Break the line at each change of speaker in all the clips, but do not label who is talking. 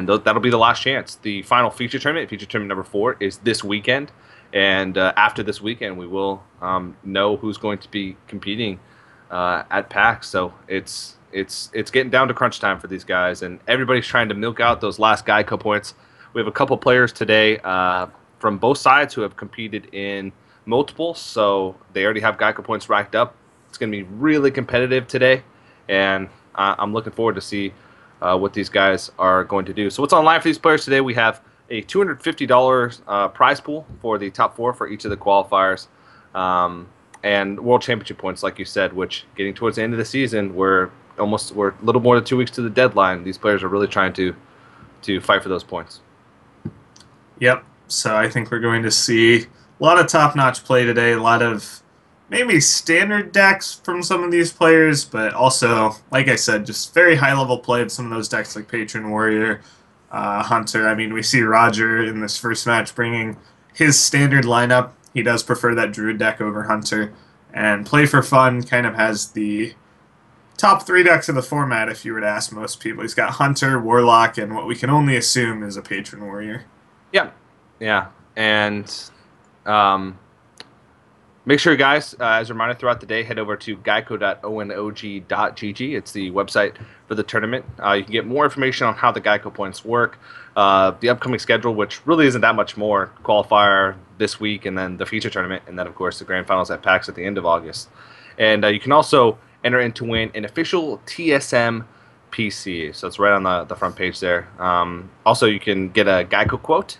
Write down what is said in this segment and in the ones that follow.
and that'll be the last chance. The final feature tournament number 4, is this weekend, and after this weekend, we will know who's going to be competing at PAX. So it's getting down to crunch time for these guys, and everybody's trying to milk out those last GEICO points. We have a couple players today from both sides who have competed in multiples, so they already have GEICO points racked up. It's going to be really competitive today, and I'm looking forward to see what these guys are going to do. So what's online for these players today? We have a $250 prize pool for the top 4 for each of the qualifiers, and World Championship points, like you said, which getting towards the end of the season, we're a little more than 2 weeks to the deadline. These players are really trying to fight for those points.
Yep. So I think we're going to see a lot of top-notch play today, a lot of maybe standard decks from some of these players, but also, like I said, just very high-level play of some of those decks like Patron Warrior, Hunter. I mean, we see Roger in this first match bringing his standard lineup. He does prefer that Druid deck over Hunter, and Ply4fn kind of has the top 3 decks of the format, if you were to ask most people. He's got Hunter, Warlock, and what we can only assume is a Patron Warrior.
Yeah, and make sure, guys, as a reminder throughout the day, head over to geico.onog.gg. It's the website for the tournament. You can get more information on how the GEICO points work, the upcoming schedule, which really isn't that much more. Qualifier this week, and then the feature tournament, and then, of course, the grand finals at PAX at the end of August. And you can also enter in to win an official TSM PC. So it's right on the front page there. Also, you can get a GEICO quote,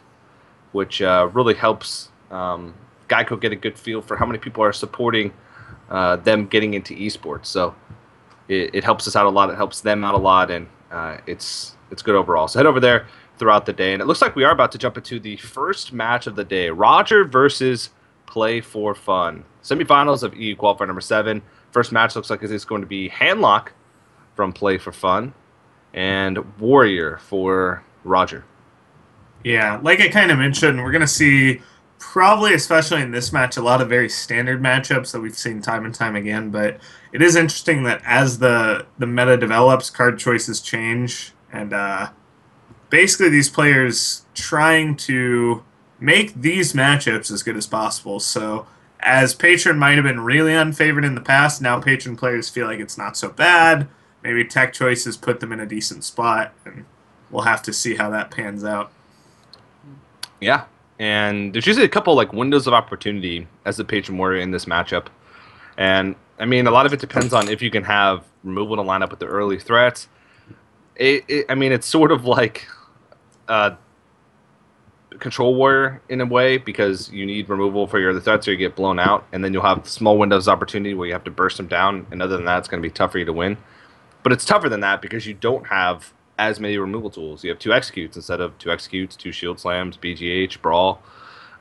which really helps GEICO get a good feel for how many people are supporting them getting into esports. So it helps us out a lot. It helps them out a lot, and it's good overall. So head over there throughout the day. And it looks like we are about to jump into the first match of the day. Roger versus Ply4fn. Semifinals of EU qualifier number 7. First match looks like it's going to be Handlock from Ply4fn and Warrior for Roger.
Yeah, like I kind of mentioned, we're going to see probably, especially in this match, a lot of very standard matchups that we've seen time and time again. But it is interesting that as the meta develops, card choices change, and basically these players trying to make these matchups as good as possible. So as Patron might have been really unfavored in the past, now Patron players feel like it's not so bad. Maybe tech choices put them in a decent spot, and we'll have to see how that pans out.
Yeah, and there's usually a couple like windows of opportunity as the Patron Warrior in this matchup. And I mean, a lot of it depends on if you can have removal to line up with the early threats. I mean, it's sort of like Control Warrior in a way, because you need removal for your other threats or you get blown out, and then you'll have small windows of opportunity where you have to burst them down, and other than that, it's going to be tough for you to win. But it's tougher than that because you don't have as many removal tools. You have 2 executes instead of 2 executes, 2 shield slams, BGH, brawl.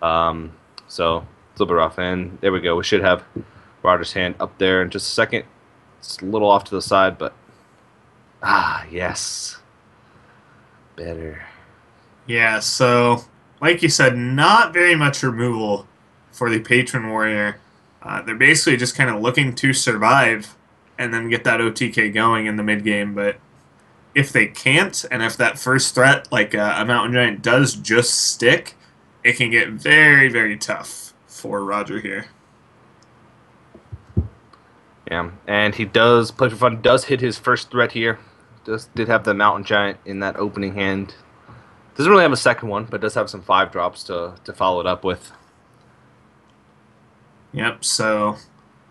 So it's a little bit rough. And there we go. We should have Roger's hand up there in just a second. It's a little off to the side, but yes, better.
Yeah. So like you said, not very much removal for the Patron Warrior. They're basically just kind of looking to survive and then get that OTK going in the mid game, but if they can't, and if that first threat, like a Mountain Giant, does just stick, it can get very, very tough for Roger here.
Yeah, and Ply4fn does hit his first threat here. Did have the Mountain Giant in that opening hand. Doesn't really have a second one, but does have some 5 drops to follow it up with.
Yep, so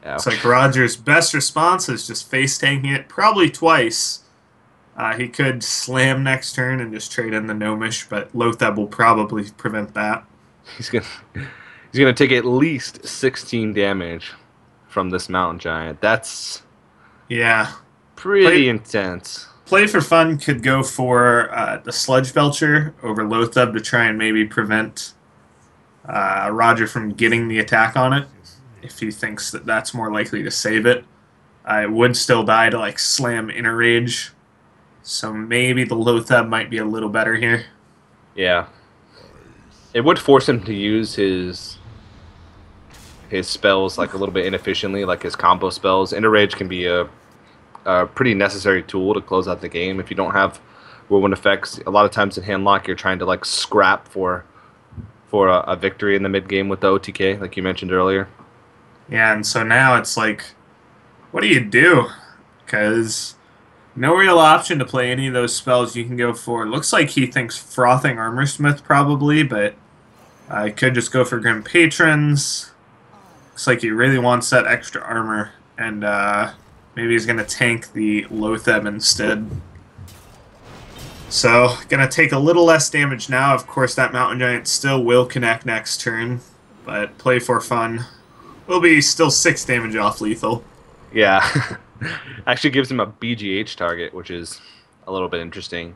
it's like Roger's best response is just face tanking it, probably twice. He could slam next turn and just trade in the Gnomish, but Lothab will probably prevent that.
He's gonna take at least 16 damage from this Mountain Giant. That's pretty intense.
Ply4fn could go for the Sludge Belcher over Lothab to try and maybe prevent Roger from getting the attack on it, if he thinks that that's more likely to save it. It would still die to like slam Inner Rage. So maybe the Lothab might be a little better here.
Yeah. It would force him to use his spells like a little bit inefficiently, like his combo spells. Inner Rage can be a pretty necessary tool to close out the game if you don't have whirlwind effects. A lot of times in handlock, you're trying to like scrap for a victory in the mid game with the OTK, like you mentioned earlier.
Yeah, and so now it's like, what do you do? Because no real option to play any of those spells you can go for. Looks like he thinks Frothing Armorsmith probably, but I could just go for Grim Patrons. Looks like he really wants that extra armor, and maybe he's going to tank the Lotheb instead. So, going to take a little less damage now. Of course, that Mountain Giant still will connect next turn, but Ply4fn will be still 6 damage off lethal.
Yeah. Actually gives him a BGH target, which is a little bit interesting.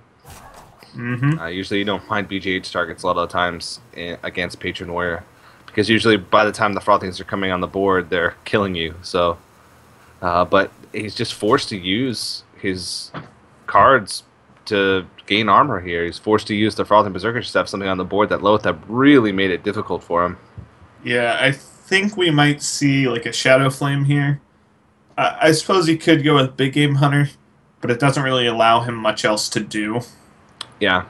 Usually you don't find BGH targets a lot of the times against Patron Warrior, because usually by the time the Frothings are coming on the board, they're killing you. So, but he's just forced to use his cards to gain armor here. He's forced to use the Frothing Berserker to have something on the board that Lotheb really made it difficult for him.
Yeah, I think we might see like a Shadow Flame here. I suppose he could go with Big Game Hunter, but it doesn't really allow him much else to do.
Yeah.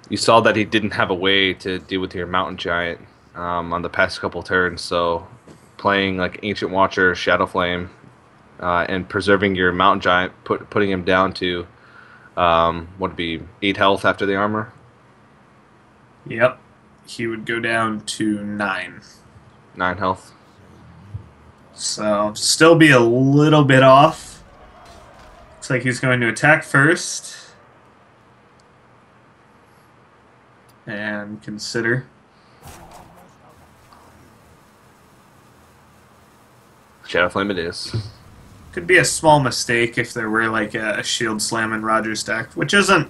You saw that he didn't have a way to deal with your Mountain Giant on the past couple turns, so playing like Ancient Watcher, Shadow Flame, and preserving your Mountain Giant, putting him down to, what would be 8 health after the armor?
Yep. He would go down to 9.
9 health.
So, still be a little bit off. Looks like he's going to attack first. And consider.
Shadow Flame it is.
Could be a small mistake if there were like a Shield Slam in Roger's deck, which isn't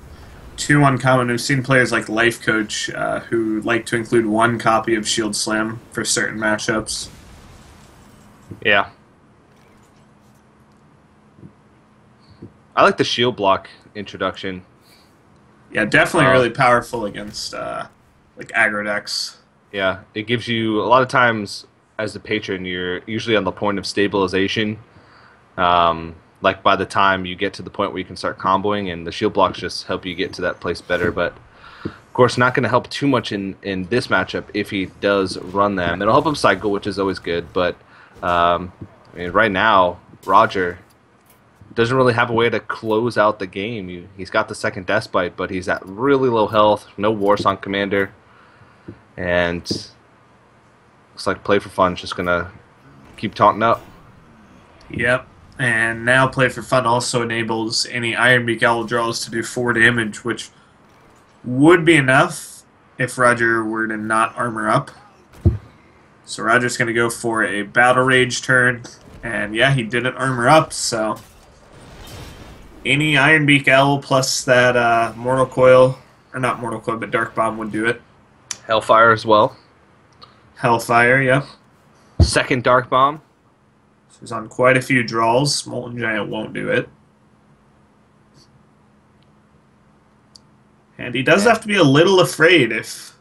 too uncommon. We've seen players like Life Coach who like to include 1 copy of Shield Slam for certain matchups.
Yeah. I like the shield block introduction.
Yeah, definitely really powerful against like aggro decks.
Yeah, it gives you a lot of times as a patron, you're usually on the point of stabilization. Like by the time you get to the point where you can start comboing, and the shield blocks just help you get to that place better. But of course, not going to help too much in this matchup if he does run them. It'll help him cycle, which is always good, but I mean, right now, Roger doesn't really have a way to close out the game. He's got the second Death Bite, but he's at really low health, no Warsong Commander, and looks like Ply4fn just going to keep taunting up.
Yep, and now Ply4fn also enables any Ironbeak Owl draws to do 4 damage, which would be enough if Roger were to not armor up. So Roger's going to go for a Battle Rage turn, and yeah, he didn't armor up, so any Ironbeak Owl plus that Mortal Coil, or not Mortal Coil, but Dark Bomb would do it.
Hellfire as well.
Hellfire, yep.
Second Dark Bomb.
So he's on quite a few draws. Molten Giant won't do it. And he does have to be a little afraid if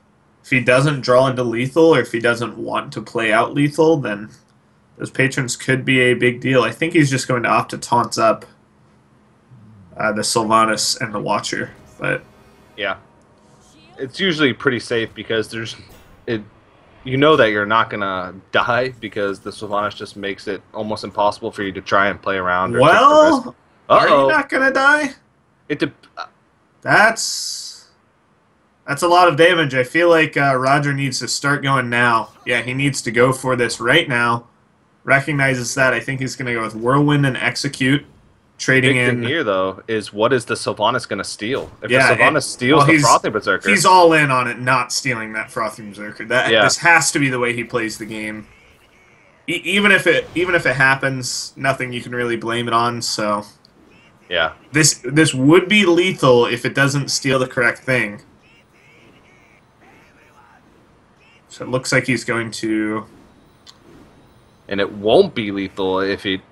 he doesn't draw into lethal, or if he doesn't want to play out lethal, then those patrons could be a big deal. I think he's just going to opt to taunt up the Sylvanas and the Watcher. But
yeah, it's usually pretty safe because you know that you're not gonna die because the Sylvanas just makes it almost impossible for you to try and play around. Or
well, are you not gonna die? That's a lot of damage. I feel like Roger needs to start going now. Yeah, he needs to go for this right now. Recognizes that. I think he's going to go with Whirlwind and Execute. Trading
Big
in
thing here, though, is what is the Sylvanas going to steal? If the Sylvanas steals the Frothing Berserker...
He's all in on it, not stealing that Frothing Berserker. This has to be the way he plays the game. Even if it happens, nothing you can really blame it on, so...
Yeah.
This would be lethal if it doesn't steal the correct thing. So it looks like he's going to...
And it won't be lethal if it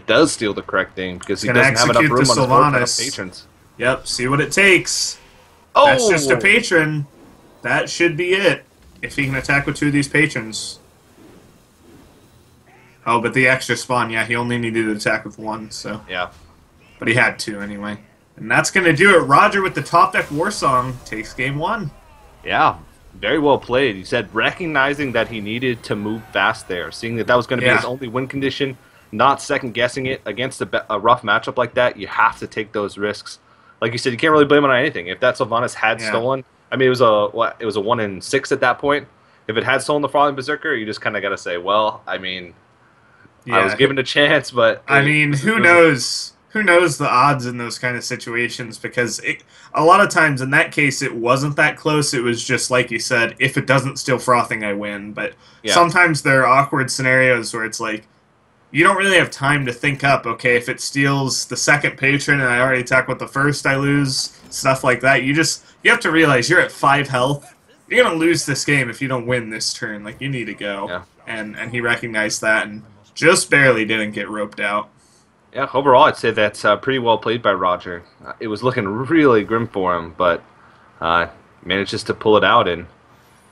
does steal the correct thing, because he doesn't have enough room on his board for enough patrons.
Yep, see what it takes. Oh! That's just a patron. That should be it. If he can attack with 2 of these patrons. Oh, but the extra spawn, yeah, he only needed to attack with 1, so...
Yeah.
but he had to anyway. And that's going to do it. Roger with the top deck war song takes game 1.
Yeah, very well played. He said recognizing that he needed to move fast there, seeing that that was going to be his only win condition, not second guessing it against a rough matchup like that. You have to take those risks. Like you said, you can't really blame it on anything. If that Sylvanas had stolen, I mean, it was a 1-in-6 at that point. If it had stolen the Falling Berserker, you just kind of got to say, well, I mean, I was given a chance, but
I mean, who knows? Who knows the odds in those kind of situations? Because a lot of times in that case, it wasn't that close. It was just like you said, if it doesn't steal frothing, I win. But sometimes there are awkward scenarios where it's like you don't really have time to think up. Okay, if it steals the second patron and I already attack with the first, I lose. Stuff like that. You have to realize you're at 5 health. You're gonna lose this game if you don't win this turn. Like, you need to go.
Yeah.
And he recognized that and just barely didn't get roped out.
Yeah, overall, I'd say that's pretty well played by Roger. It was looking really grim for him, but manages to pull it out, and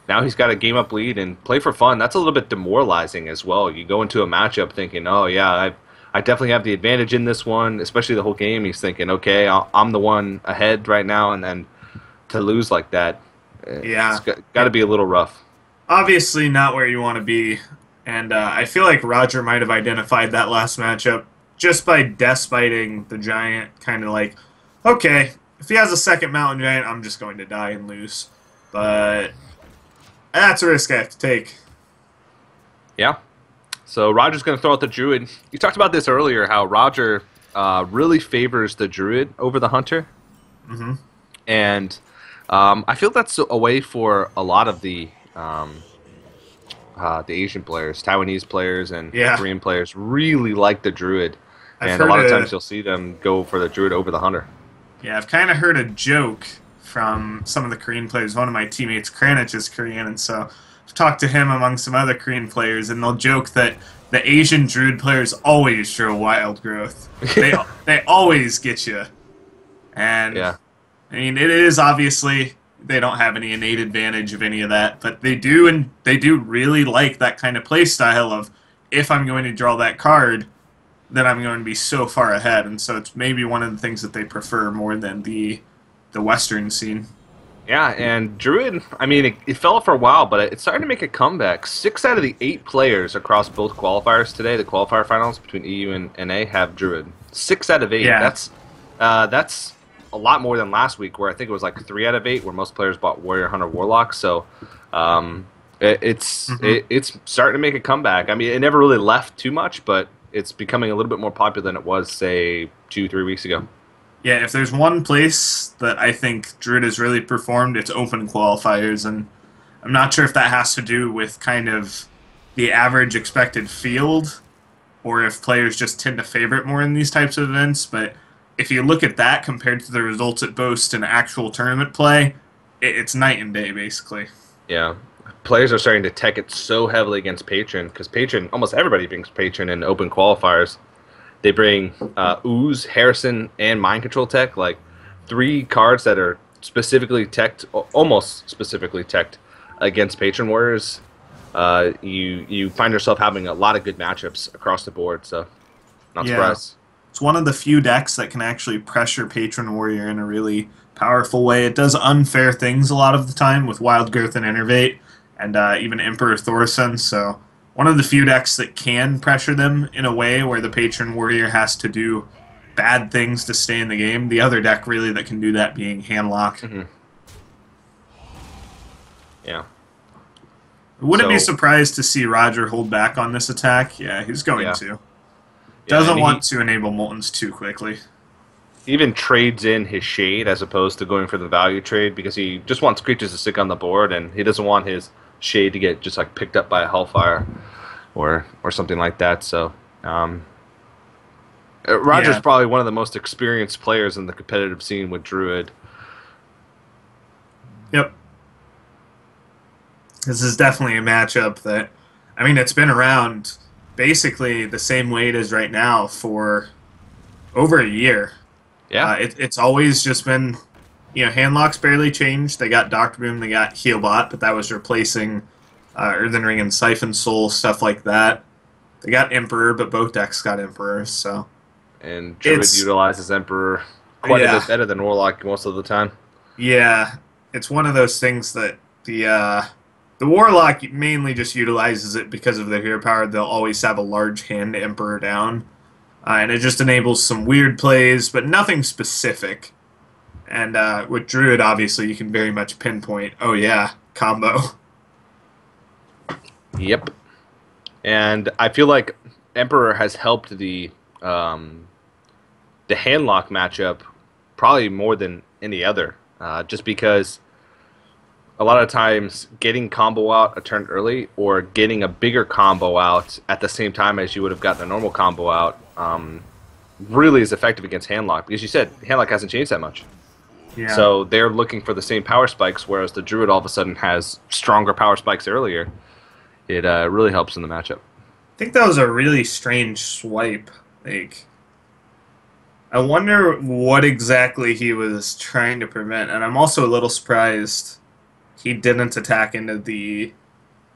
now he's got a game-up lead and play for fun. That's a little bit demoralizing as well. You go into a matchup thinking, oh, yeah, I definitely have the advantage in this one, especially the whole game. He's thinking, okay, I'm the one ahead right now, and then to lose like that, it's got to be a little rough.
Obviously not where you want to be, and I feel like Roger might have identified that last matchup just by despiting the Giant, kind of like, okay, if he has a second Mountain Giant, I'm just going to die and lose. But that's a risk I have to take.
Yeah. So Roger's going to throw out the Druid. You talked about this earlier, how Roger really favors the Druid over the Hunter.
Mm-hmm.
And I feel that's a way for a lot of the Asian players, Taiwanese players, and Korean players really like the Druid. And a lot of times you'll see them go for the Druid over the Hunter.
Yeah, I've kind of heard a joke from some of the Korean players. One of my teammates, Kranich, is Korean, and so I've talked to him among some other Korean players, and they'll joke that the Asian Druid players always show wild growth. They always get you. And, I mean, it is obviously they don't have any innate advantage of any of that, but they do, and they do really like that kind of play style of, if I'm going to draw that card, then I'm going to be so far ahead, and so it's maybe one of the things that they prefer more than the Western scene.
Yeah, and Druid, I mean, it fell for a while, but it's starting to make a comeback. 6 out of the 8 players across both qualifiers today, the qualifier finals between EU and NA, have Druid. 6 out of 8.
Yeah.
That's a lot more than last week, where I think it was like 3 out of 8, where most players bought Warrior, Hunter, Warlock. So it's starting to make a comeback. I mean, it never really left too much, but it's becoming a little bit more popular than it was, say, 2-3 weeks ago.
Yeah, if there's one place that I think Druid has really performed, it's open qualifiers, and I'm not sure if that has to do with kind of the average expected field, or if players just tend to favorite more in these types of events, but if you look at that compared to the results it boasts in actual tournament play, it's night and day, basically.
Yeah. Players are starting to tech it so heavily against Patron, because Patron, almost everybody brings Patron in open qualifiers. They bring Ooze, Harrison, and Mind Control tech, like 3 cards that are specifically teched, almost specifically teched against Patron Warriors. You find yourself having a lot of good matchups across the board, so not surprised.
It's one of the few decks that can actually pressure Patron Warrior in a really powerful way. It does unfair things a lot of the time with Wild Growth and Innervate, and even Emperor Thorson, so one of the few decks that can pressure them in a way where the Patron Warrior has to do bad things to stay in the game. The other deck really that can do that being Handlock.
Mm-hmm. Yeah.
Wouldn't be surprised to see Roger hold back on this attack. Yeah, he's going to. Doesn't want to enable Moltons too quickly.
He even trades in his Shade as opposed to going for the value trade, because he just wants creatures to stick on the board, and he doesn't want his Shade to get just like picked up by a Hellfire or something like that. So Roger's probably one of the most experienced players in the competitive scene with Druid.
Yep. This is definitely a matchup that, I mean, it's been around basically the same way it is right now for over a year.
Yeah.
It's always just been, Handlock's barely changed. They got Doctor Boom, they got Healbot, but that was replacing Earthen Ring and Siphon Soul, stuff like that. They got Emperor, but both decks got Emperor, so.
and Druid utilizes Emperor quite a bit better than Warlock most of the time.
Yeah, it's one of those things that the Warlock mainly just utilizes it because of their hero power. They'll always have a large hand Emperor down, and it just enables some weird plays, but nothing specific. And with Druid, obviously, you can very much pinpoint, oh yeah, combo.
Yep. And I feel like Emperor has helped the handlock matchup probably more than any other, just because a lot of times getting combo out a turn early or getting a bigger combo out at the same time as you would have gotten a normal combo out really is effective against handlock, because you said handlock hasn't changed that much.
Yeah.
So they're looking for the same power spikes, whereas the Druid all of a sudden has stronger power spikes earlier. It really helps in the matchup.
I think that was a really strange swipe. Like, I wonder what exactly he was trying to prevent, and I'm also a little surprised he didn't attack into the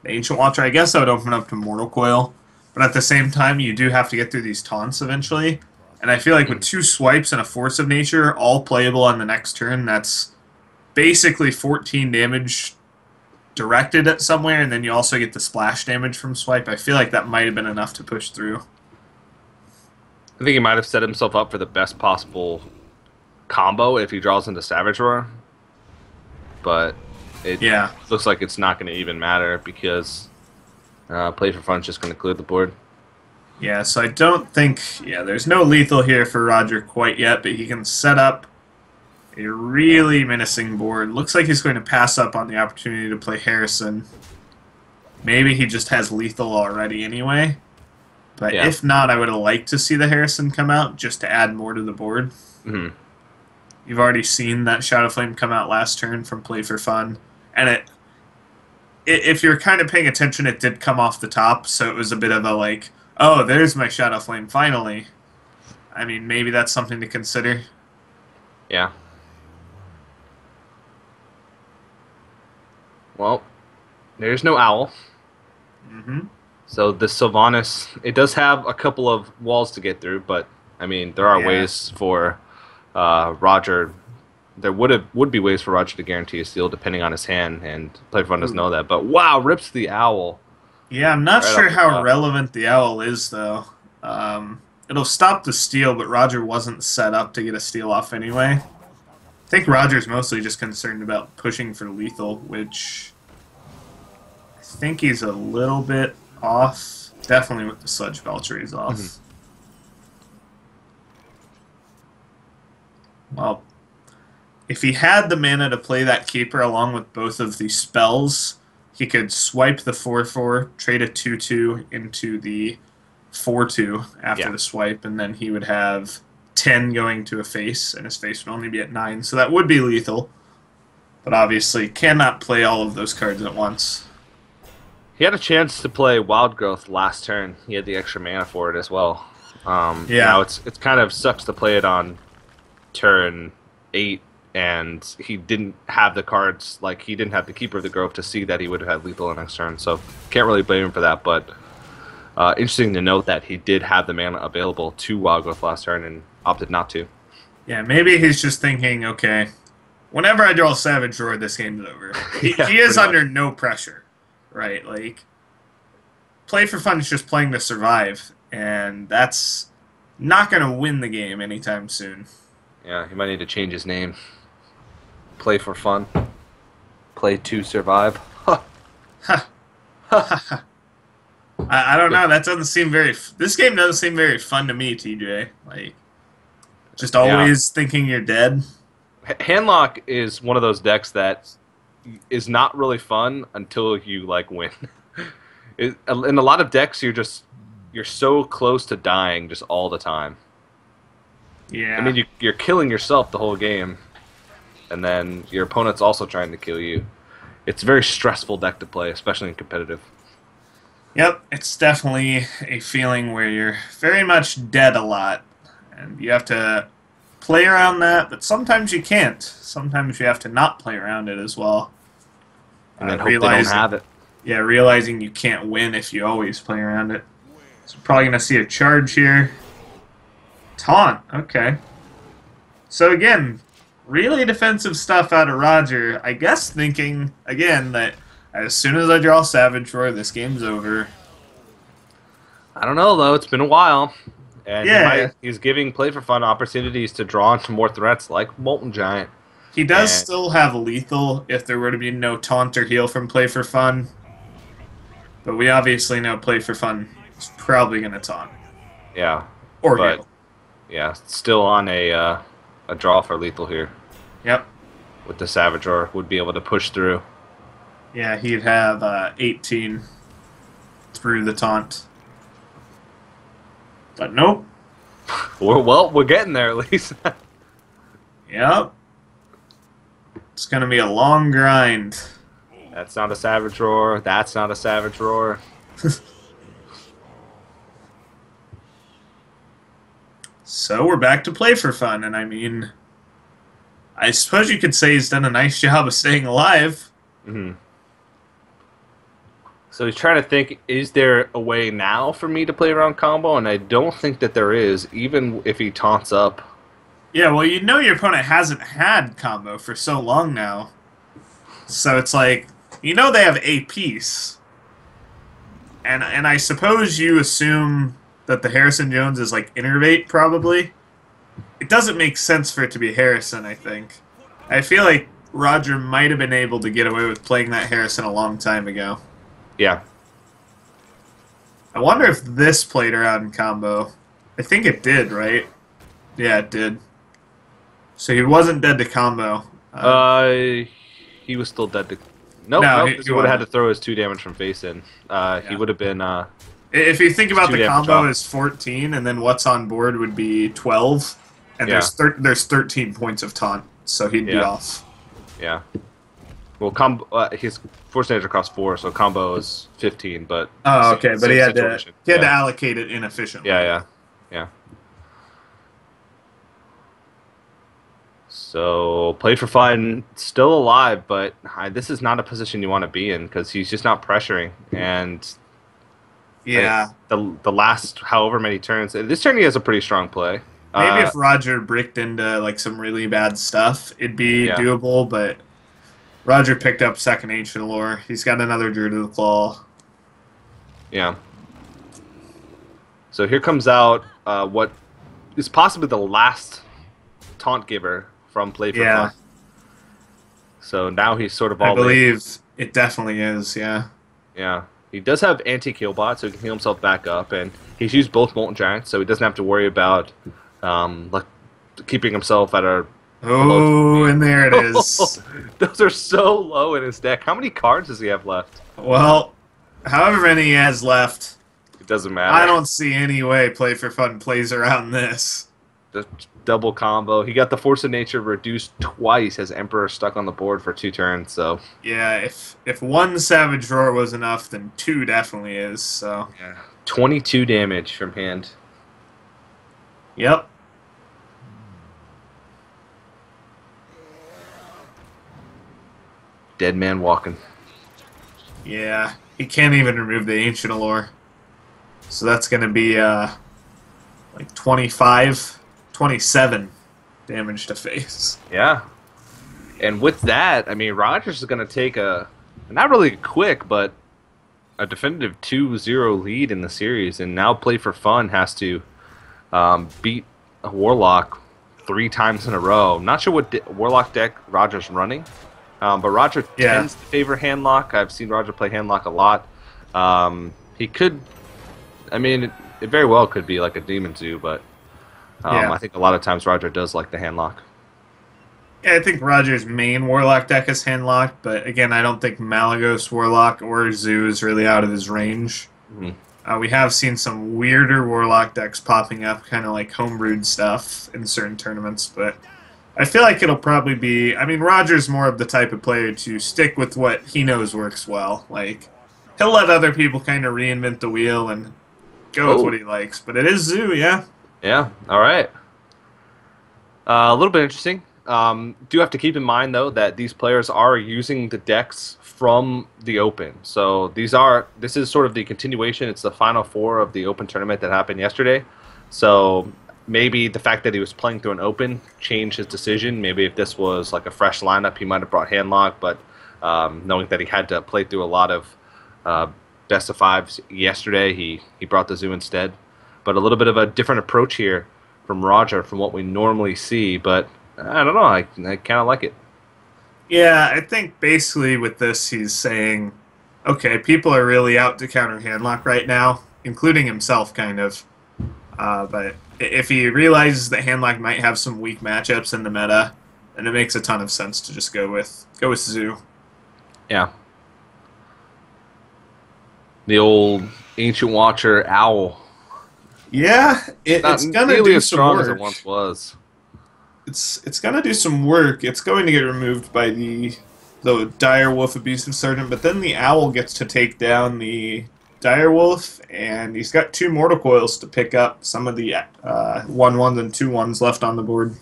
Ancient Watcher. I guess that would open up to Mortal Coil, but at the same time, you do have to get through these taunts eventually. And I feel like with 2 swipes and a Force of Nature, all playable on the next turn, that's basically 14 damage directed at somewhere, and then you also get the splash damage from swipe. I feel like that might have been enough to push through.
I think he might have set himself up for the best possible combo if he draws into Savage Roar, but it looks like it's not going to even matter because Ply4fn is just going to clear the board.
Yeah, so I don't think... Yeah, there's no lethal here for Roger quite yet, but he can set up a really menacing board. Looks like he's going to pass up on the opportunity to play Harrison. Maybe he just has lethal already anyway. But if not, I would have liked to see the Harrison come out just to add more to the board.
Mm-hmm.
You've already seen that Shadow Flame come out last turn from Ply4fn. And if you're kind of paying attention, it did come off the top, so it was a bit of a like... Oh, there's my Shadow Flame, finally. I mean, maybe that's something to consider.
Yeah. Well, there's no Owl.
Mm-hmm.
So the Sylvanas, it does have a couple of walls to get through, but, I mean, there are ways for Roger... There would be ways for Roger to guarantee a steal depending on his hand, and Ply4fn doesn't know that. But, wow, rips the Owl.
Yeah, I'm not sure how relevant the Owl is, though. It'll stop the steal, but Roger wasn't set up to get a steal off anyway. I think Roger's mostly just concerned about pushing for lethal, which I think he's a little bit off. Definitely with the Sludge Belcher, he's off. Mm-hmm. Well, if he had the mana to play that Keeper along with both of the spells... He could swipe the 4/4, trade a 2/2 into the 4/2 after the swipe, and then he would have 10 going to a face, and his face would only be at 9, so that would be lethal. But obviously, cannot play all of those cards at once.
He had a chance to play Wild Growth last turn. He had the extra mana for it as well. You know, it's kind of sucks to play it on turn 8. And he didn't have the cards, like he didn't have the Keeper of the Grove to see that he would have had lethal next turn, so can't really blame him for that, but interesting to note that he did have the mana available to Wild Growth last turn and opted not to.
Yeah, maybe he's just thinking, okay, whenever I draw Savage Roar, this game's over. He is under no pressure, right? Like, Ply4fn is just playing to survive, and that's not going to win the game anytime soon.
Yeah, he might need to change his name. Ply4fn. Play to survive.
I don't know. That doesn't seem very... This game doesn't seem very fun to me, TJ. Like, just always thinking you're dead.
Handlock is one of those decks that is not really fun until you, like, win. In a lot of decks, you're so close to dying just all the time.
Yeah.
I mean, you're killing yourself the whole game, and then your opponent's also trying to kill you. It's a very stressful deck to play, especially in competitive.
Yep, it's definitely a feeling where you're very much dead a lot, and you have to play around that, but sometimes you can't. Sometimes you have to not play around it as well.
And then hope they don't have it.
Yeah, realizing you can't win if you always play around it. So we're probably going to see a charge here. Taunt. Okay. So again, really defensive stuff out of Roger. I guess thinking again that as soon as I draw Savage Roar, this game's over.
I don't know though. It's been a while, and
Yeah,
he's giving Play for Fun opportunities to draw into more threats like Molten Giant.
he does
And
still have lethal if there were to be no taunt or heal from Play for Fun. But we obviously know Play for Fun is probably going to taunt
yeah,
or
but
heal.
yeah, still on a draw for lethal here
Yep.
with the Savage or would be able to push through.
Yeah, he'd have 18 through the taunt. But nope.
We're getting there at least.
Yep. It's going to be a long grind.
That's not a Savage Roar. That's not a Savage Roar.
So we're back to Play for Fun, and I mean, I suppose you could say he's done a nice job of staying alive.
Mm-hmm. So he's trying to think, is there a way now for me to play around combo? And I don't think that there is, even if he taunts up.
Yeah, well, you know your opponent hasn't had combo for so long now. So it's like, you know they have APs. And I suppose you assume that the Harrison Jones is like Innervate, probably. It doesn't make sense for it to be Harrison, I think. I feel like Roger might have been able to get away with playing that Harrison a long time ago.
Yeah.
I wonder if this played around in combo. I think it did, right? Yeah, it did. So he wasn't dead to combo.
He was still dead to... Nope,
No,
nope. He would have had to throw his 2 damage from face in. He would have been...
If you think about
2
the
damage
combo
off.
is 14, and then what's on board would be 12, and
Yeah.
there's 13 points of taunt, so he'd be
Yeah.
off.
Yeah. Well, combo... his force damage across 4, so combo is 15, but...
Oh, okay, but he had to
situation.
allocate it inefficiently.
Yeah. So, Play for Fun, still alive, but this is not a position you want to be in because he's just not pressuring. And
Yeah.
the last however many turns, this turn he has a pretty strong play.
Maybe if Roger bricked into like some really bad stuff, it'd be
Yeah.
doable, but Roger picked up second Ancient Lore. He's got another Druid of the Claw.
Yeah. So here comes out what is possibly the last taunt giver from Play for
Yeah.
Fun. So now he's sort of
I
all in.
believe it definitely is, yeah.
Yeah. He does have anti-kill bot, so he can heal himself back up, and he's used both Molten Giants, so he doesn't have to worry about like keeping himself at a...
Oh, and there it is.
Those are so low in his deck. How many cards does he have left?
Well, however many he has left,
It doesn't matter.
I don't see any way Play for Fun plays around this.
The double combo. He got the Force of Nature reduced twice as Emperor stuck on the board for 2 turns, so...
Yeah, if one Savage Roar was enough, then 2 definitely is, so...
Yeah. 22 damage from hand.
Yep.
Dead man walking.
Yeah, he can't even remove the Ancient Allure. So that's going to be like 25, 27 damage to face.
Yeah. And with that, I mean, Rogers is going to take a, not really quick, but a definitive 2-0 lead in the series. And now Play for Fun has to beat a Warlock 3 times in a row. I'm not sure what Warlock deck Rogers running. But Roger tends to favor handlock. I've seen Roger play handlock a lot. He could, I mean, it very well could be like a Demon Zoo, but I think a lot of times Roger does like the handlock.
Yeah, I think Roger's main Warlock deck is handlock, but again, I don't think Malagos Warlock or Zoo is really out of his range.
Mm-hmm.
We have seen some weirder Warlock decks popping up, kind of like homebrewed stuff in certain tournaments, but I feel like it'll probably be... I mean, Roger's more of the type of player to stick with what he knows works well. Like, he'll let other people kind of reinvent the wheel and go with what he likes. But it is Zoo, yeah.
Yeah, all right. A little bit interesting. Do have to keep in mind, though, that these players are using the decks from the Open. So this is sort of the continuation. It's the Final Four of the Open tournament that happened yesterday. So maybe the fact that he was playing through an open changed his decision. Maybe if this was like a fresh lineup, he might have brought handlock, but knowing that he had to play through a lot of best of fives yesterday, he brought the zoo instead. But a little bit of a different approach here from Roger from what we normally see, but I don't know, I kind of like it.
Yeah, I think basically with this he's saying, okay, people are really out to counter handlock right now, including himself, kind of. But if he realizes that handlock might have some weak matchups in the meta, then it makes a ton of sense to just go with Zoo.
Yeah. The old Ancient Watcher Owl.
Yeah, it's gonna do
as
some
strong
work.
as it once was.
It's gonna do some work. It's going to get removed by the dire wolf abusive sergeant, but then the owl gets to take down the dire wolf, and he's got 2 mortal coils to pick up some of the 1-1s and 2-1s left on the board.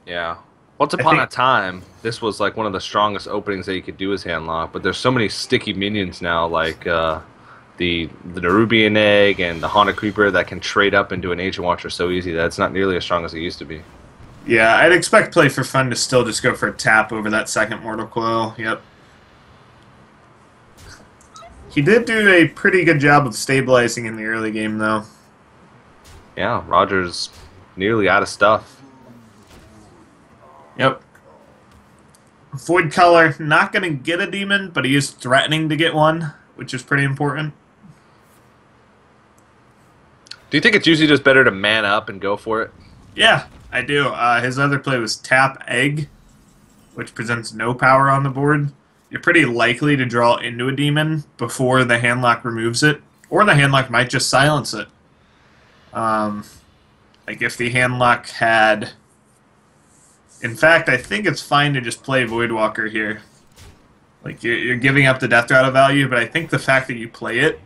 Yeah. Once upon a time, this was like one of the strongest openings that you could do as handlock, but there's so many sticky minions now, like the Nerubian Egg and the Haunted Creeper that can trade up into an Ancient Watcher so easy that it's not nearly as strong as it used to be.
Yeah, I'd expect Ply4fn to still just go for a tap over that second mortal coil. Yep. He did do a pretty good job of stabilizing in the early game, though.
Yeah, Roger's nearly out of stuff.
Yep. Void Color, not going to get a demon, but he is threatening to get one, which is pretty important.
Do you think it's usually just better to man up and go for it?
Yeah, I do. His other play was Tap Egg, which presents no power on the board. You're pretty likely to draw into a demon before the handlock removes it, or the handlock might just silence it. Like if the handlock had... In fact, I think it's fine to just play Voidwalker here. Like, you're giving up the Death Rattle value, but I think the fact that you play it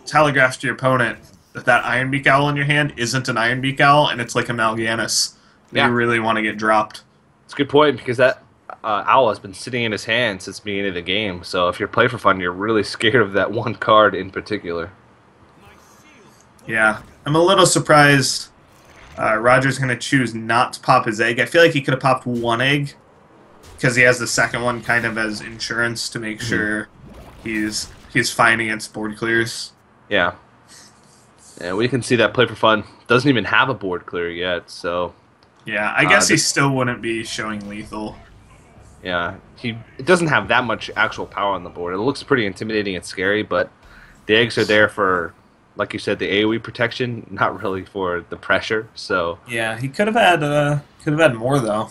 telegraphs to your opponent that Ironbeak Owl in your hand isn't an Ironbeak Owl, and it's like a Mal'Ganis. You really want to get dropped.
It's a good point, because that owl has been sitting in his hand since the beginning of the game, so if you're Ply4fn, you're really scared of that one card in particular.
Yeah, I'm a little surprised Roger's going to choose not to pop his egg. I feel like he could have popped 1 egg, because he has the second one kind of as insurance to make sure he's fine against board clears.
Yeah. And we can see that Ply4fn doesn't even have a board clear yet, so...
Yeah, I guess he still wouldn't be showing lethal.
Yeah, it doesn't have that much actual power on the board. It looks pretty intimidating and scary, but the eggs are there for, like you said, the AoE protection, not really for the pressure, so...
Yeah, he could have had more, though.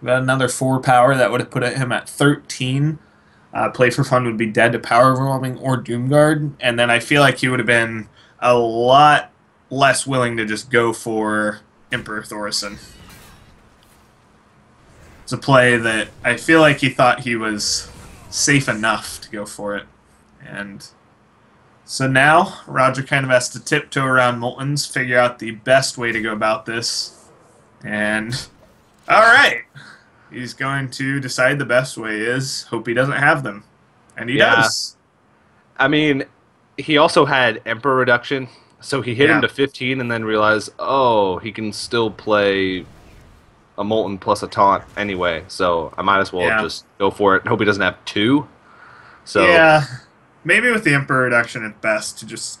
About another 4 power, that would have put him at 13. Ply4fn would be dead to Power Overwhelming or Doomguard, and then I feel like he would have been a lot less willing to just go for Emperor Thorison. It's a play that I feel like he thought he was safe enough to go for it. And so now Roger kind of has to tiptoe around Moltons, figure out the best way to go about this. And alright, he's going to decide the best way is hope he doesn't have them. And he does.
I mean, he also had Emperor Reduction, so he hit him to 15 and then realized, oh, he can still play a Molten plus a Taunt anyway, so I might as well just go for it and hope he doesn't have 2. So
yeah, maybe with the Emperor Reduction it's best to just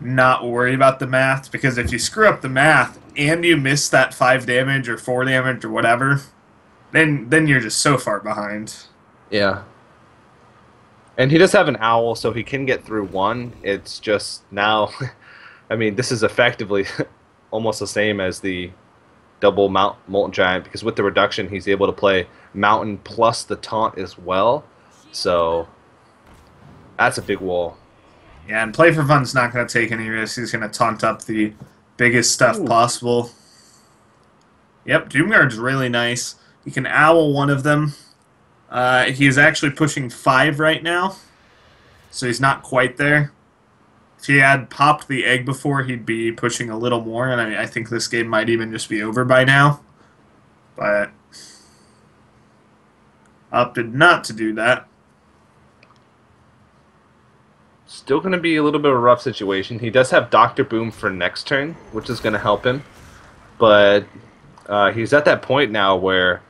not worry about the math, because if you screw up the math and you miss that 5 damage or 4 damage or whatever, then you're just so far behind.
Yeah. And he does have an owl, so he can get through 1. It's just now, I mean, this is effectively almost the same as the double Molten Giant, because with the reduction, he's able to play Mountain plus the Taunt as well. So that's a big wall.
Yeah, and Ply4fn's not going to take any risks. He's going to taunt up the biggest stuff possible. Yep, Doomguard's really nice. You can owl one of them. He is actually pushing 5 right now, so he's not quite there. If he had popped the egg before, he'd be pushing a little more, and I think this game might even just be over by now. But opted not to do that.
Still going to be a little bit of a rough situation. He does have Dr. Boom for next turn, which is going to help him. but he's at that point now where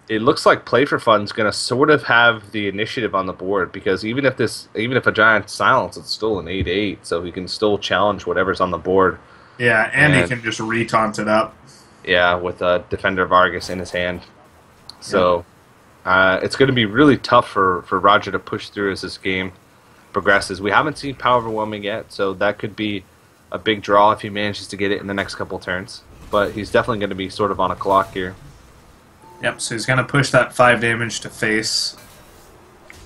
it looks like Play for Fun's going to sort of have the initiative on the board, because even if a giant silence, it's still an 8-8, so he can still challenge whatever's on the board.
Yeah, and he can just re-taunt it up.
Yeah, with Defender Vargas in his hand. So it's going to be really tough for Roger to push through as this game progresses. We haven't seen Power Overwhelming yet, so that could be a big draw if he manages to get it in the next couple turns. But he's definitely going to be sort of on a clock here.
Yep, so he's going to push that 5 damage to face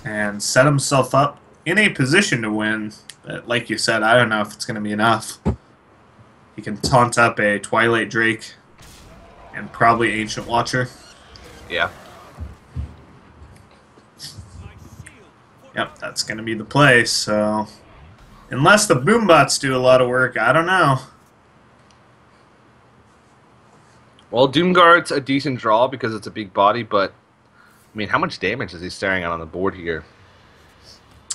and set himself up in a position to win. But like you said, I don't know if it's going to be enough. He can taunt up a Twilight Drake and probably Ancient Watcher.
Yeah.
Yep, that's going to be the play, so unless the Boombots do a lot of work, I don't know.
Well, Doomguard's a decent draw because it's a big body, but I mean, how much damage is he staring at on the board here?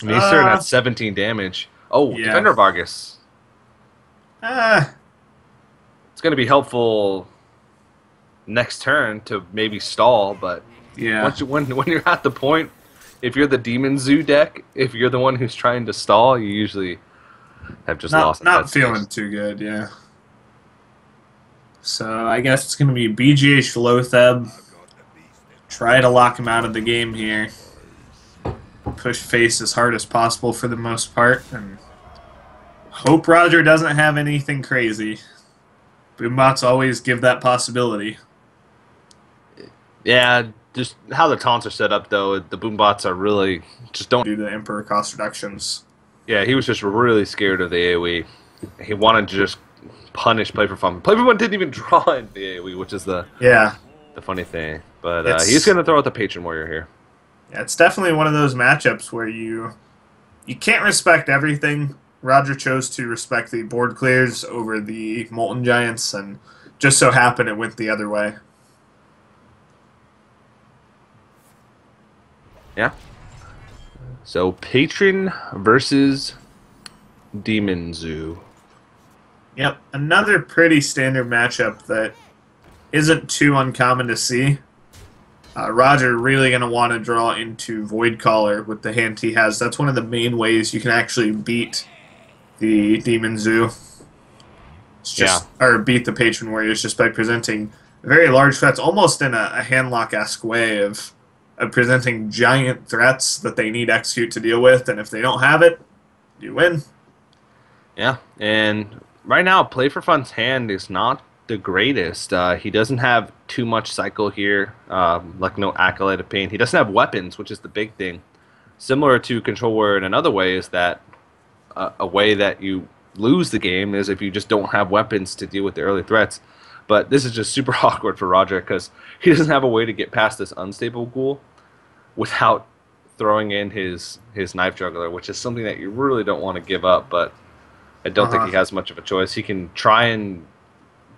I mean, he's staring at 17 damage. Oh, yeah. Defender Vargas. It's going to be helpful next turn to maybe stall, but
yeah,
when you're at the point, if you're the Demon Zoo deck, if you're the one who's trying to stall, you usually have just lost.
Not feeling too good, yeah. So I guess it's going to be BGH Lotheb. Try to lock him out of the game here. Push face as hard as possible for the most part, and hope Roger doesn't have anything crazy. Boombots always give that possibility.
Yeah, just how the taunts are set up, though, the Boombots are really just don't
do the Emperor cost reductions.
Yeah, he was just really scared of the AoE. He wanted to just punish Play for Fun. Play for Fun didn't even draw in the AoE, which is the funny thing. But he's going to throw out the Patron Warrior here.
Yeah, it's definitely one of those matchups where you can't respect everything. Roger chose to respect the board clears over the Molten Giants, and just so happened it went the other way.
Yeah. So Patron versus Demon Zoo.
Yep, another pretty standard matchup that isn't too uncommon to see. Roger really going to want to draw into Void Caller with the hand he has. That's one of the main ways you can actually beat the Demon Zoo. Or beat the Patron Warriors just by presenting very large threats, almost in a handlock-esque way of presenting giant threats that they need execute to deal with, and if they don't have it, you win.
Yeah, and right now, Play for Fun's hand is not the greatest. He doesn't have too much cycle here, like no Acolyte of Pain. He doesn't have weapons, which is the big thing. Similar to Control Warrior in another way is that a way that you lose the game is if you just don't have weapons to deal with the early threats. But this is just super awkward for Roger because he doesn't have a way to get past this unstable ghoul without throwing in his Knife Juggler, which is something that you really don't want to give up, but I don't think he has much of a choice. He can try and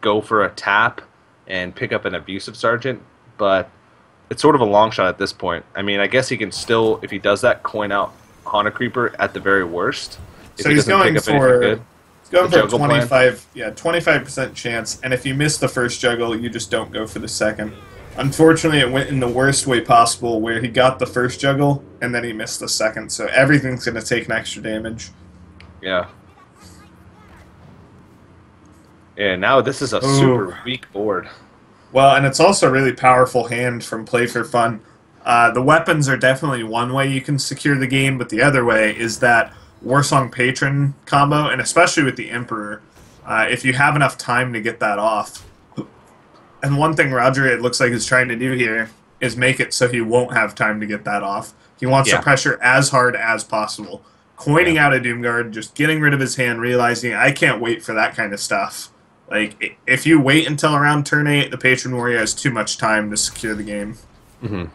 go for a tap and pick up an Abusive Sergeant, but it's sort of a long shot at this point. I mean, I guess he can still, if he does that, coin out Haunted Creeper at the very worst.
So he's going for 25% chance, and if you miss the first juggle, you just don't go for the second. Unfortunately, it went in the worst way possible, where he got the first juggle, and then he missed the second, so everything's going to take an extra damage.
Yeah. Yeah, now this is a super weak board.
Well, and it's also a really powerful hand from Play for Fun. The weapons are definitely one way you can secure the game, but the other way is that Warsong Patron combo, and especially with the Emperor, if you have enough time to get that off. And one thing Roger, it looks like, is trying to do here is make it so he won't have time to get that off. He wants to pressure as hard as possible. Coining out a Doomguard, just getting rid of his hand, realizing, I can't wait for that kind of stuff. Like, if you wait until around turn 8, the Patron Warrior has too much time to secure the game.
Mm-hmm.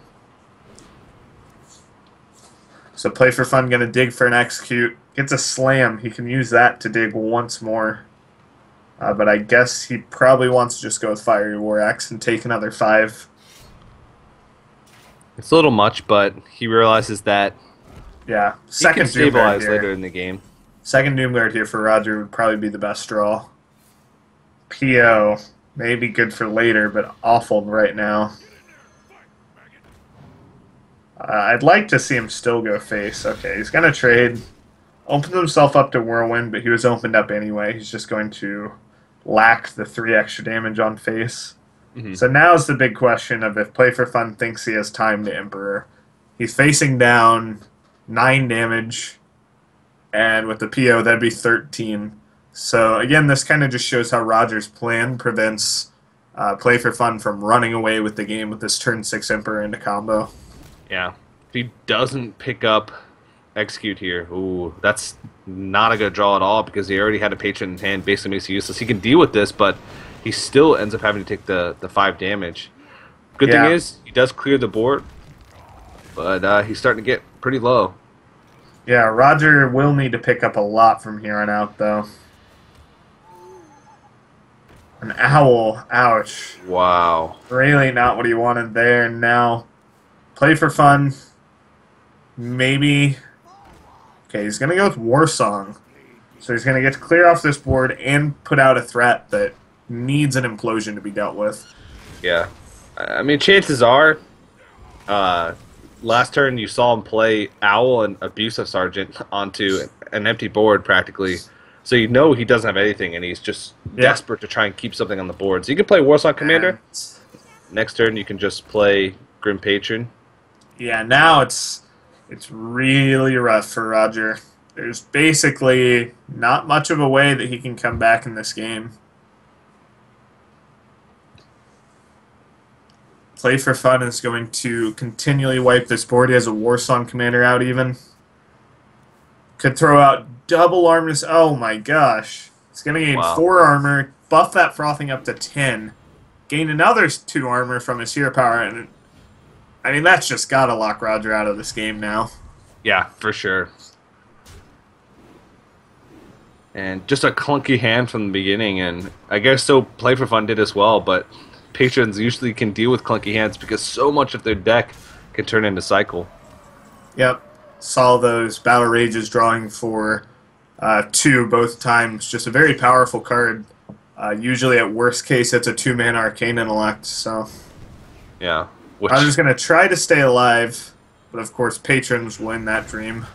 So Play for Fun going to dig for an execute. Gets a slam. He can use that to dig once more. But I guess he probably wants to just go with Fiery War Axe and take another 5.
It's a little much, but he realizes that
second
he can stabilize later in the game.
Second Doomguard here for Roger would probably be the best draw. PO. Maybe good for later, but awful right now. I'd like to see him still go face. Okay, he's going to trade. Opened himself up to Whirlwind, but he was opened up anyway. He's just going to lack the 3 extra damage on face.
Hmm.
So now is the big question of if Play4fn thinks he has time to Emperor. He's facing down 9 damage, and with the PO, that'd be 13. So again, this kind of just shows how Roger's plan prevents Play4fn from running away with the game with this turn 6 Emperor into combo.
Yeah. If he doesn't pick up execute here, ooh, that's not a good draw at all because he already had a patron in hand, basically makes it useless. He can deal with this, but he still ends up having to take the 5 damage. Good thing is, he does clear the board, but he's starting to get pretty low.
Yeah, Roger will need to pick up a lot from here on out, though. An owl, ouch.
Wow.
Really not what he wanted there. Now, Play4fn, maybe. Okay, he's going to go with War Song. So he's going to get to clear off this board and put out a threat that needs an implosion to be dealt with.
Yeah. I mean, chances are, last turn you saw him play Owl and Abusive Sergeant onto an empty board practically. So you know he doesn't have anything, and he's just desperate to try and keep something on the board. So you can play Warsong Commander. Next turn you can just play Grim Patron.
Yeah, now it's really rough for Roger. There's basically not much of a way that he can come back in this game. Play4fn is going to continually wipe this board. He has a Warsong Commander out even. Could throw out double armors. Oh my gosh. It's going to gain 4 armor, buff that frothing up to 10, gain another 2 armor from his hero power, and I mean, that's just got to lock Roger out of this game now.
Yeah, for sure. And just a clunky hand from the beginning, and I guess so Play4fn did as well, but patrons usually can deal with clunky hands because so much of their deck can turn into cycle.
Yep. Saw those Battle Rages drawing for 2 both times. Just a very powerful card. Usually at worst case it's a 2-mana Arcane Intellect, so...
Yeah.
I'm just going to try to stay alive, but of course patrons win that dream.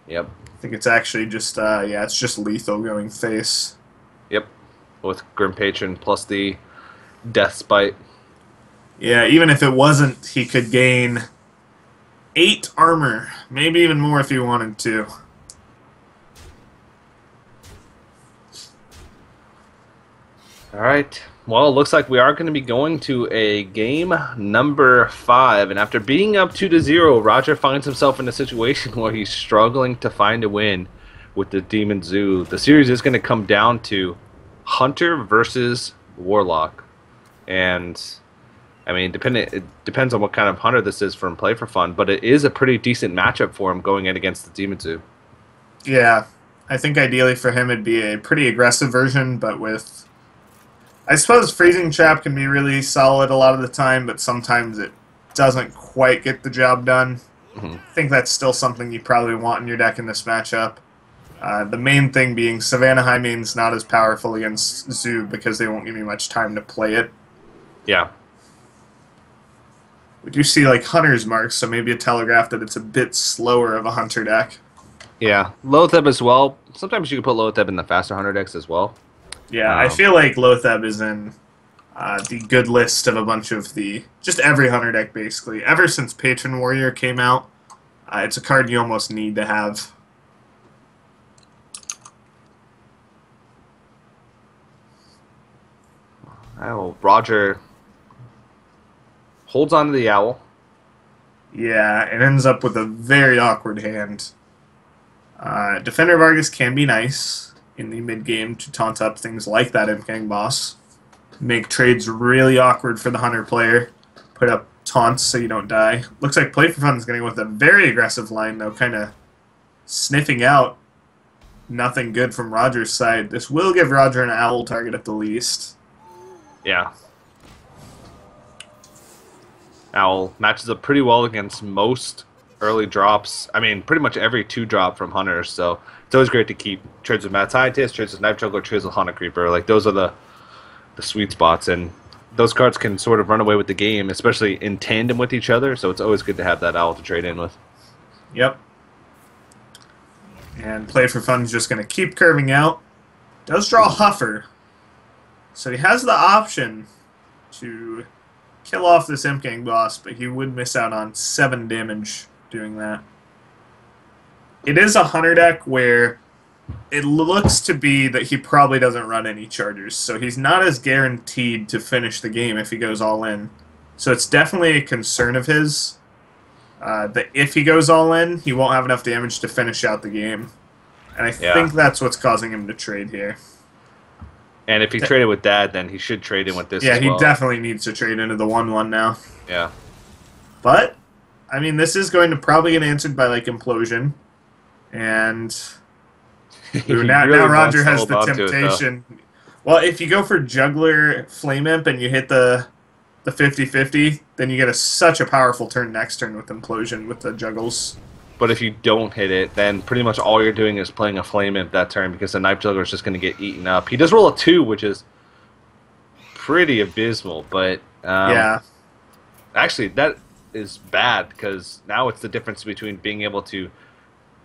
Yep.
I think it's actually just, yeah, it's just lethal going face.
Yep. With Grim Patron plus the Death Spite.
Yeah, even if it wasn't, he could gain 8 armor. Maybe even more if he wanted to.
Alright. Well, it looks like we are going to be going to a game number 5. And after being up 2-0, Roger finds himself in a situation where he's struggling to find a win with the Demon Zoo. The series is going to come down to Hunter versus Warlock. And, I mean, it depends on what kind of Hunter this is from Play4fn, but it is a pretty decent matchup for him going in against the Demon Zoo.
Yeah, I think ideally for him it'd be a pretty aggressive version, but with... I suppose Freezing Trap can be really solid a lot of the time, but sometimes it doesn't quite get the job done. I think that's still something you probably want in your deck in this matchup. The main thing being Savannah Highmane's not as powerful against Zoo because they won't give you much time to play it.
Yeah.
We do see like Hunter's Marks, so maybe a telegraph that it's a bit slower of a Hunter deck.
Yeah. Lotheb as well. Sometimes you can put Lotheb in the faster Hunter decks as well.
Yeah, I feel like Lotheb is in the good list of a bunch of the... just every Hunter deck, basically. Ever since Patron Warrior came out, it's a card you almost need to have.
Oh, Roger holds on to the Owl.
Yeah, it ends up with a very awkward hand. Defender of Argus can be nice in the mid-game to taunt up things like that Imp Gang boss. Make trades really awkward for the Hunter player. Put up taunts so you don't die. Looks like Play4fn is going with a very aggressive line, though, kind of sniffing out nothing good from Roger's side. This will give Roger an Owl target at the least.
Yeah. Owl matches up pretty well against most early drops. I mean, pretty much every 2-drop from Hunters, so it's always great to keep trades with Mad Scientist, trades with Knife Juggler, trades with Hunter Creeper. Like, those are the sweet spots, and those cards can sort of run away with the game, especially in tandem with each other. So it's always good to have that owl to trade in with.
Yep. And Play for Fun's just going to keep curving out. Does draw Huffer. So he has the option to kill off this Imp Gang boss, but he would miss out on 7 damage doing that. It is a Hunter deck where it looks to be that he probably doesn't run any chargers, so he's not as guaranteed to finish the game if he goes all in. So it's definitely a concern of his that if he goes all in, he won't have enough damage to finish out the game. And I think that's what's causing him to trade here.
And if he traded with Dad, then he should trade in with this as well.
He definitely needs to trade into the 1/1 now.
Yeah.
But, I mean, this is going to probably get answered by, like, Implosion. And now Roger has the temptation. Well, if you go for Juggler Flame Imp and you hit the 50-50, then you get such a powerful turn next turn with Implosion with the Juggles.
But if you don't hit it, then pretty much all you're doing is playing a Flame Imp that turn because the Knife Juggler is just going to get eaten up. He does roll a 2, which is pretty abysmal, but
yeah.
Actually, that is bad because now it's the difference between being able to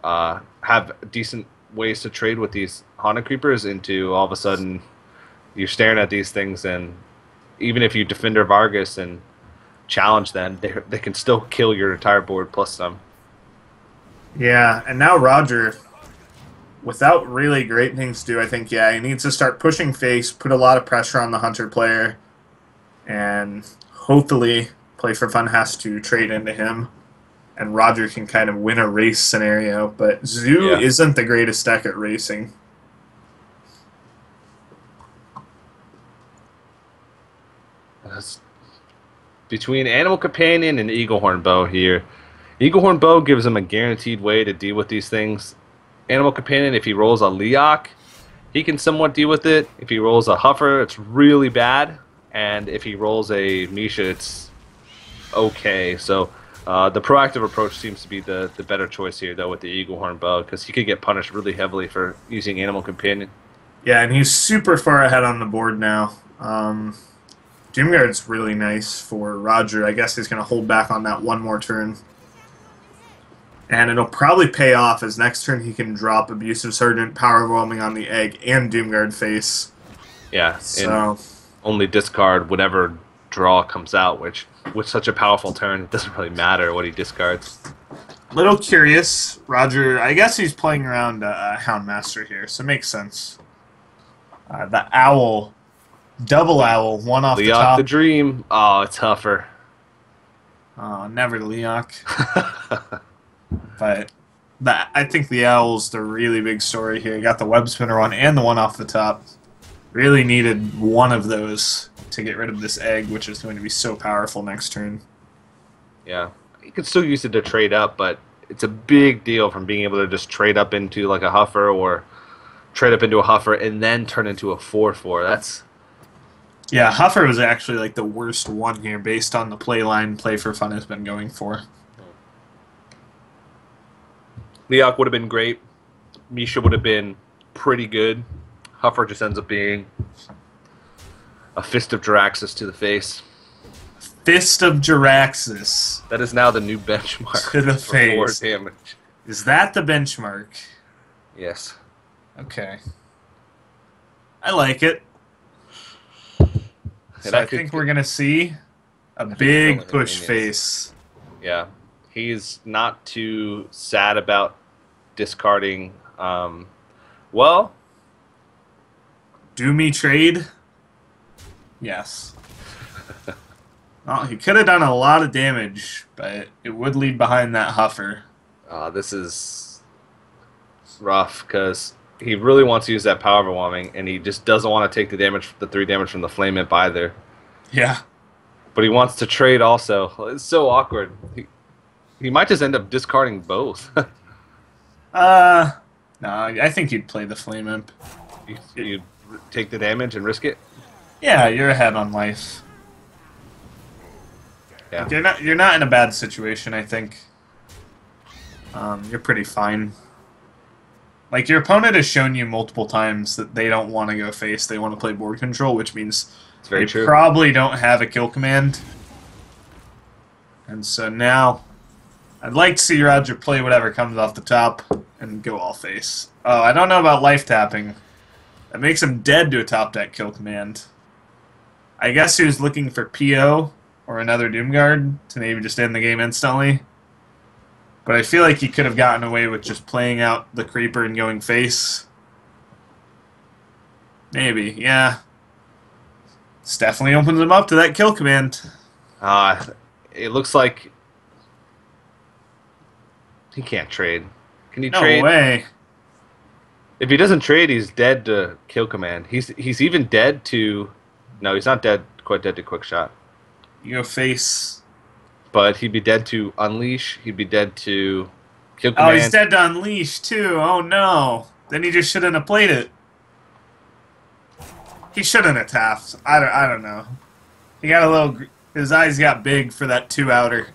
have decent ways to trade with these Haunted Creepers into all of a sudden you're staring at these things, and even if you Defender Vargas and challenge them, they can still kill your entire board plus some.
Yeah, and now Roger, without really great things to do, I think, he needs to start pushing face, put a lot of pressure on the Hunter player, and hopefully Play for Fun has to trade into him, and Roger can kind of win a race scenario, but Zoo isn't the greatest deck at racing.
Between Animal Companion and Eaglehorn Bow here, Eaglehorn Bow gives him a guaranteed way to deal with these things. Animal Companion, if he rolls a Leok, he can somewhat deal with it. If he rolls a Huffer, it's really bad. And if he rolls a Misha, it's okay. So the proactive approach seems to be the better choice here, though, with the Eaglehorn Bow, because he could get punished really heavily for using Animal Companion.
Yeah, and he's super far ahead on the board now. Doomguard's really nice for Roger. I guess he's going to hold back on that one more turn. And it'll probably pay off, as next turn he can drop Abusive Sergeant, Powerwhelming on the Egg, and Doomguard face.
Yeah,
so
and only discard whatever draw comes out, which with such a powerful turn, it doesn't really matter what he discards.
Little curious, Roger, I guess he's playing around Houndmaster here, so it makes sense. The Owl, Double Owl, one off the top.
Leok the Dream. Oh, it's Huffer.
Oh, never Leok. But I think the Owl's the really big story here. You got the Web Spinner one and the one off the top. Really needed one of those to get rid of this Egg, which is going to be so powerful next turn.
Yeah, you can still use it to trade up, but it's a big deal from being able to just trade up into like a Huffer or trade up into a Huffer and then turn into a 4/4. That's...
Yeah, Huffer was actually like the worst one here based on the play line Play for Fun has been going for.
Leok would have been great. Misha would have been pretty good. Huffer just ends up being a Fist of Jaraxxus to the face.
Fist of Jaraxxus.
That is now the new benchmark
to the face.
Damage.
Is that the benchmark?
Yes.
Okay. I like it. So I think we're going to see a big push face.
Yeah. He's not too sad about discarding. Well,
do me trade? Yes. Well, he could have done a lot of damage, but it would leave behind that Huffer.
This is rough because he really wants to use that power overwhelming, and he just doesn't want to take the damage, the 3 damage from the Flame Imp either.
Yeah.
But he wants to trade also. It's so awkward. He might just end up discarding both.
No, I think you'd play the Flame Imp.
You'd take the damage and risk it?
Yeah, you're ahead on life.
Yeah.
You're not in a bad situation, I think. You're pretty fine. Like, your opponent has shown you multiple times that they don't want to go face, they want to play board control, which means
It's very
they
true.
probably don't have a kill command. And so now, I'd like to see Roger play whatever comes off the top and go all face. Oh, I don't know about life tapping. That makes him dead to a top deck kill command. I guess he was looking for PO or another Doomguard to maybe just end the game instantly. But I feel like he could have gotten away with just playing out the creeper and going face. Maybe, yeah. This definitely opens him up to that kill command.
It looks like he can't trade. Can he
No
trade?
way.
If he doesn't trade, he's dead to kill command. He's even dead to. No, he's not dead. Quite dead to quick shot.
You go face.
But he'd be dead to unleash. He'd be dead to kill command.
Oh, he's dead to unleash too. Oh no. Then he just shouldn't have played it. He shouldn't have tapped. I don't know. He got a little. His eyes got big for that 2-outer.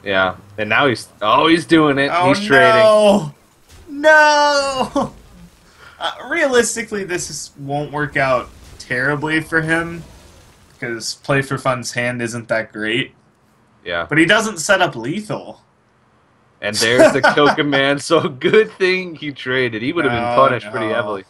Yeah, and now he's doing it.
Oh,
He's trading.
no! No! Realistically, won't work out terribly for him because Play for Fun's hand isn't that great.
Yeah,
But he doesn't set up lethal.
and there's the kill command. So good thing he traded. He would have been punished pretty heavily.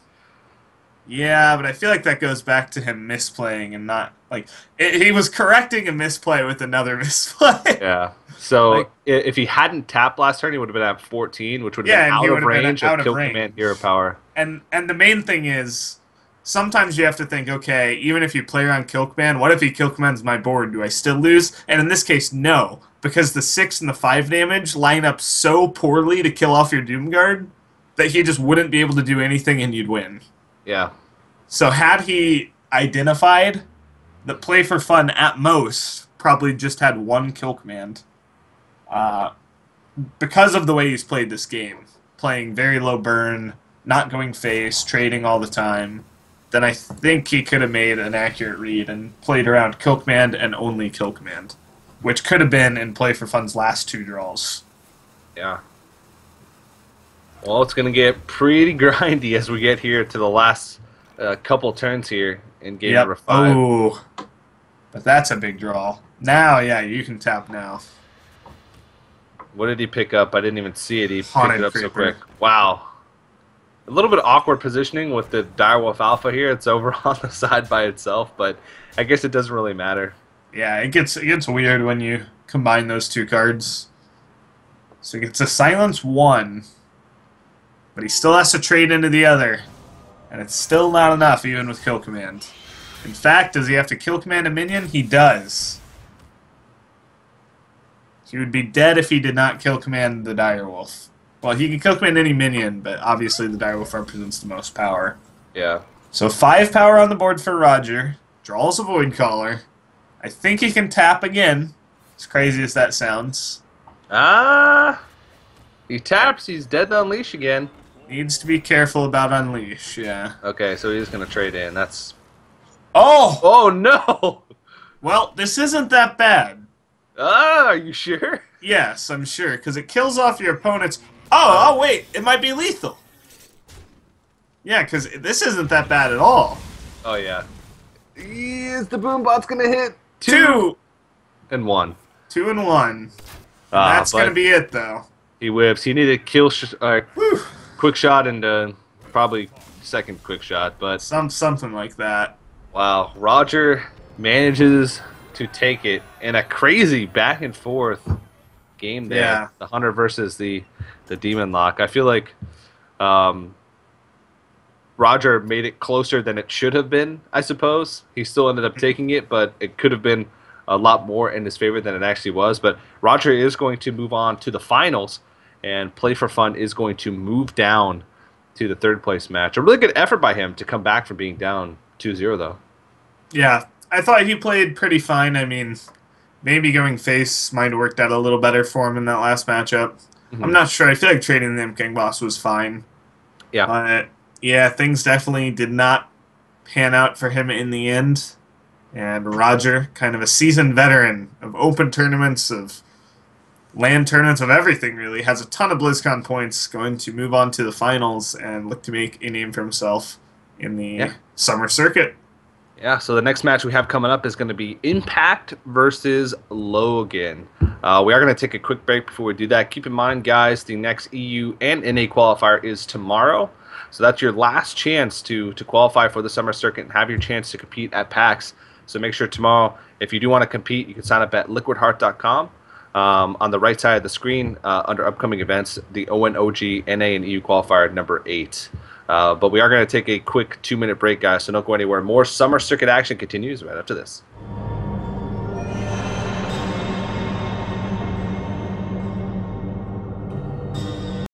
Yeah, but I feel like that goes back to him misplaying and not like he was correcting a misplay with another misplay.
Yeah. So
Like-
if he hadn't tapped last turn, he would have been at 14, which would have
Yeah,
been
and he
out
would
of
have been
range
out
of
of
kill
range.
command hero power.
And the main thing is, sometimes you have to think, okay, even if you play around kill command, what if he kill commands my board? Do I still lose? And in this case, no, because the 6 and the 5 damage line up so poorly to kill off your Doomguard that he just wouldn't be able to do anything and you'd win.
Yeah.
So had he identified that Play for Fun at most probably just had one kill command, because of the way he's played this game, playing very low burn, not going face, trading all the time, then I think he could have made an accurate read and played around kill command and only kill command, which could have been in Play for Fun's last 2 draws.
Yeah. Well, it's going to get pretty grindy as we get here to the last couple turns here in game number 5.
Oh, but that's a big draw. Now, yeah, you can tap now.
What did he pick up? I didn't even see it. He
Haunted
picked it up so
Creeper.
quick. Wow. A little bit awkward positioning with the Direwolf Alpha here. It's over on the side by itself, but I guess it doesn't really matter.
Yeah, it gets weird when you combine those 2 cards. So he gets a silence 1, but he still has to trade into the other, and it's still not enough even with kill command. In fact, does he have to kill command a minion? He does. He would be dead if he did not kill command the Direwolf. Well, he can kill command any minion, but obviously the Direwolf represents the most power.
Yeah.
So 5 power on the board for Roger. Draws a Void Caller. I think he can tap again, as crazy as that sounds.
He taps. He's dead to unleash again.
Needs to be careful about Unleash, yeah.
Okay, so he's going to trade in. That's...
Oh!
Oh, no!
Well, this isn't that bad.
Are you sure?
Yes, I'm sure, because it kills off your opponent's... Oh, wait, it might be lethal. Yeah, because this isn't that bad at all.
Oh, yeah. Is the Boombot's going to hit?
2!
And 1.
2 and 1. That's going to be it, though.
He whips. He needed kill
Whew.
quick shot and probably second quick shot, but
Something like that.
wow, Roger manages to take it in a crazy back and forth game there.
Yeah.
The Hunter versus the Demon Lock. I feel like Roger made it closer than it should have been, I suppose. He still ended up taking it, but it could have been a lot more in his favor than it actually was. But Roger is going to move on to the finals, and Play for Fun is going to move down to the 3rd place match. A really good effort by him to come back from being down 2-0, though.
Yeah, I thought he played pretty fine. I mean, maybe going face might have worked out a little better for him in that last matchup. I'm not sure. I feel like trading the Imp King Boss was fine.
Yeah.
But, yeah, things definitely did not pan out for him in the end. And Roger, kind of a seasoned veteran of open tournaments, of land tournaments of everything, really. Has a ton of BlizzCon points, going to move on to the finals and look to make a name for himself in the
Yeah.
summer circuit.
Yeah, so the next match we have coming up is going to be Impact versus Logan. We are going to take a quick break before we do that. Keep in mind, guys, the next EU and NA qualifier is tomorrow. So that's your last chance to qualify for the summer circuit and have your chance to compete at PAX. So make sure tomorrow, if you do want to compete, you can sign up at liquidheart.com. On the right side of the screen, under upcoming events, the ONOG NA and EU qualifier number 8. But we are going to take a quick 2-minute break, guys, so don't go anywhere. More summer circuit action continues right after this.